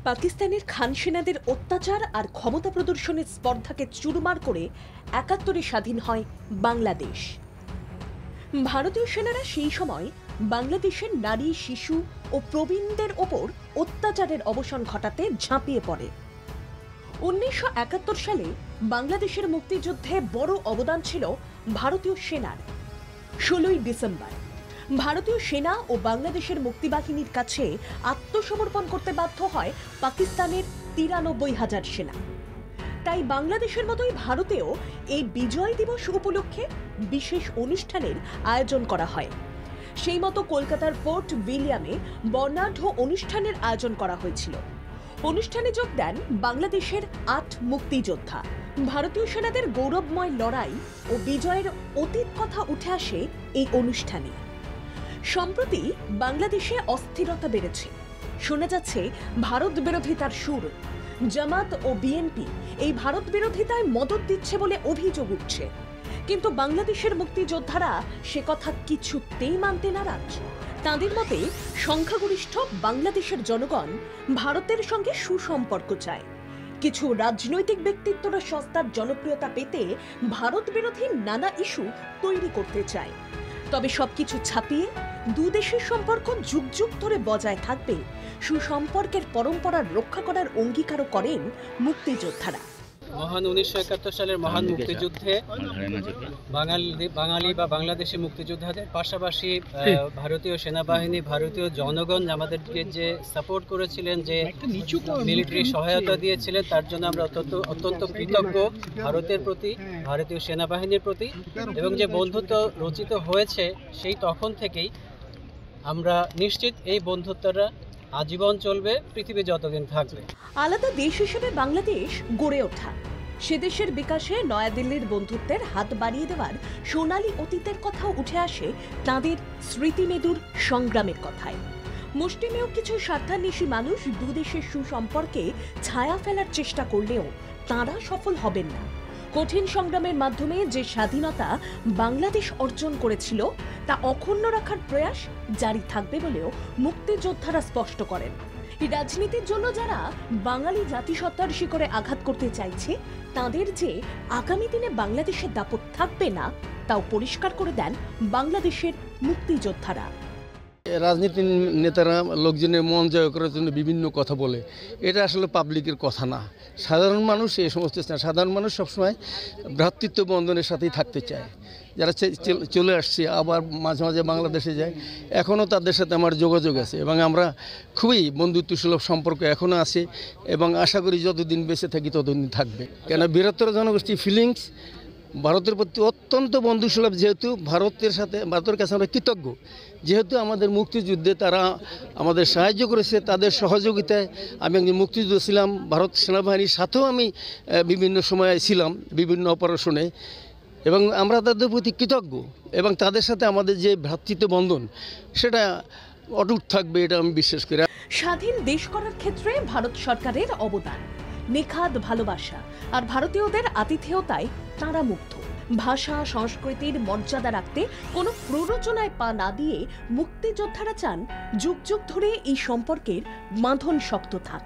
পাকিস্তানের খান সেনাদের অত্যাচার আর ক্ষমতা প্রদর্শনের স্পর্ধাকে চুরমার করে ৭১-এ স্বাধীন হয় বাংলাদেশ। ভারতীয় সেনারা সেই সময় বাংলাদেশের নারী, শিশু ও প্রবীণদের ওপর অত্যাচারের অবসান ঘটাতে ঝাঁপিয়ে পড়ে। ১৯৭১ সালে বাংলাদেশের মুক্তিযুদ্ধে বড় অবদান ছিল ভারতীয় সেনার। ১৬ই ডিসেম্বর ভারতীয় সেনা ও বাংলাদেশের মুক্তিবাহিনীর কাছে আত্মসমর্পণ করতে বাধ্য হয় পাকিস্তানের ৯৩,০০০ সেনা। তাই বাংলাদেশের মতোই ভারতেও এই বিজয় দিবস উপলক্ষে বিশেষ অনুষ্ঠানের আয়োজন করা হয়। সেই মতো কলকাতার ফোর্ট উইলিয়ামে বর্ণাঢ্য অনুষ্ঠানের আয়োজন করা হয়েছিল। অনুষ্ঠানে যোগ দেন বাংলাদেশের ৮ মুক্তিযোদ্ধা। ভারতীয় সেনাদের গৌরবময় লড়াই ও বিজয়ের অতীত কথা উঠে আসে এই অনুষ্ঠানে। সম্প্রতি বাংলাদেশে অস্থিরতা বেড়েছে, শোনা যাচ্ছে ভারত বিরোধিতার সুর। জামাত ও বিএনপি এই ভারত বিরোধিতায় মদত দিচ্ছে বলে অভিযোগ উঠছে, কিন্তু বাংলাদেশের মুক্তিযোদ্ধারা সে কথা কিছুতেই মানতে নারাজ। তাঁদের মতে সংখ্যাগরিষ্ঠ বাংলাদেশের জনগণ ভারতের সঙ্গে সুসম্পর্ক চায়। কিছু রাজনৈতিক ব্যক্তিত্বরা সস্তার জনপ্রিয়তা পেতে ভারত বিরোধী নানা ইস্যু তৈরি করতে চায়। তবে সবকিছু ছাপিয়ে দুদেশের সম্পর্ক যুগ যুগ ধরে বজায় থাকবে, সুসম্পর্কের পরম্পরা রক্ষা করার অঙ্গীকারও করেন মুক্তিযোদ্ধারা। মহান ১৯৭১ সালের মহান মুক্তিযুদ্ধে বাঙালি বা বাংলাদেশি মুক্তিযোদ্ধাদের পাশাপাশি ভারতীয় সেনাবাহিনী, ভারতীয় জনগণ আমাদেরকে যে সাপোর্ট করেছিলেন, যে মিলিটারি সহায়তা দিয়েছিলেন, তার জন্য আমরা অত্যন্ত কৃতজ্ঞ ভারতের প্রতি, ভারতীয় সেনাবাহিনীর প্রতি। এবং যে বন্ধুত্ব রচিত হয়েছে সেই তখন থেকেই আমরা নিশ্চিত এই বন্ধুত্বটা আজীবন চলবে, পৃথিবী যতদিন থাকবে। আলাদা দেশ হিসেবে বাংলাদেশ গড়ে ওঠা, সে দেশের বিকাশে নয়াদিল্লির বন্ধুত্বের হাত বাড়িয়ে দেওয়ার সোনালী অতীতের কথাও উঠে আসে তাঁদের স্মৃতিমেদুর সংগ্রামের কথায়। মুষ্টিমেয় কিছু স্বার্থান্বেষী মানুষ দুদেশের সুসম্পর্কে ছায়া ফেলার চেষ্টা করলেও তাঁরা সফল হবেন না। কঠিন সংগ্রামের মাধ্যমে যে স্বাধীনতা বাংলাদেশ অর্জন করেছিল তা অক্ষুণ্ণ রাখার প্রয়াস জারি থাকবে বলেও মুক্তিযোদ্ধারা স্পষ্ট করেন। রাজনীতির জন্য যারা বাঙালি জাতিসত্তার শিকড়ে আঘাত করতে চাইছে, তাদের যে আগামী দিনে বাংলাদেশের দাপট থাকবে না তাও পরিষ্কার করে দেন বাংলাদেশের মুক্তিযোদ্ধারা। রাজনীতির নেতারা লোকজনের মন জয় করার জন্য বিভিন্ন কথা বলে, এটা আসলে পাবলিকের কথা না। সাধারণ মানুষ এই সমস্ত না, সাধারণ মানুষ সবসময় ভ্রাতৃত্ব বন্ধনের সাথেই থাকতে চায়। যারা চলে আসছে আবার মাঝে মাঝে বাংলাদেশে যায়, এখনও তাদের সাথে আমার যোগাযোগ আছে এবং আমরা খুবই বন্ধুত্বসুলভ সম্পর্ক এখনও আছে এবং আশা করি যতদিন বেঁচে থাকি ততদিন থাকবে। কেন বৃহত্তর জনগোষ্ঠী ফিলিংস ভারতের প্রতি অত্যন্ত বন্ধুসুলভ, যেহেতু ভারতের কাছে আমরা কৃতজ্ঞ, যেহেতু আমাদের মুক্তিযুদ্ধে তারা আমাদের সাহায্য করেছে। তাদের সহযোগিতায় আমি একজন মুক্তিযোদ্ধা ছিলাম, ভারত সেনাবাহিনীর সাথেও আমি বিভিন্ন সময়ে ছিলাম বিভিন্ন অপারেশনে, এবং আমরা তাদের প্রতি কৃতজ্ঞ এবং তাদের সাথে আমাদের যে ভ্রাতৃত্ব বন্ধন সেটা অটুট থাকবে, এটা আমি বিশ্বাস করি। স্বাধীন দেশ করার ক্ষেত্রে ভারত সরকারের অবদান, নিখাদ ভালোবাসা আর ভারতীয়দের আতিথেয়তায় তাঁরা মুগ্ধ। ভাষা সংস্কৃতির মর্যাদা রাখতে কোনো প্ররোচনায় পা না দিয়ে মুক্তিযোদ্ধারা চান যুগ যুগ ধরে এই সম্পর্কের বাঁধন শক্ত থাক।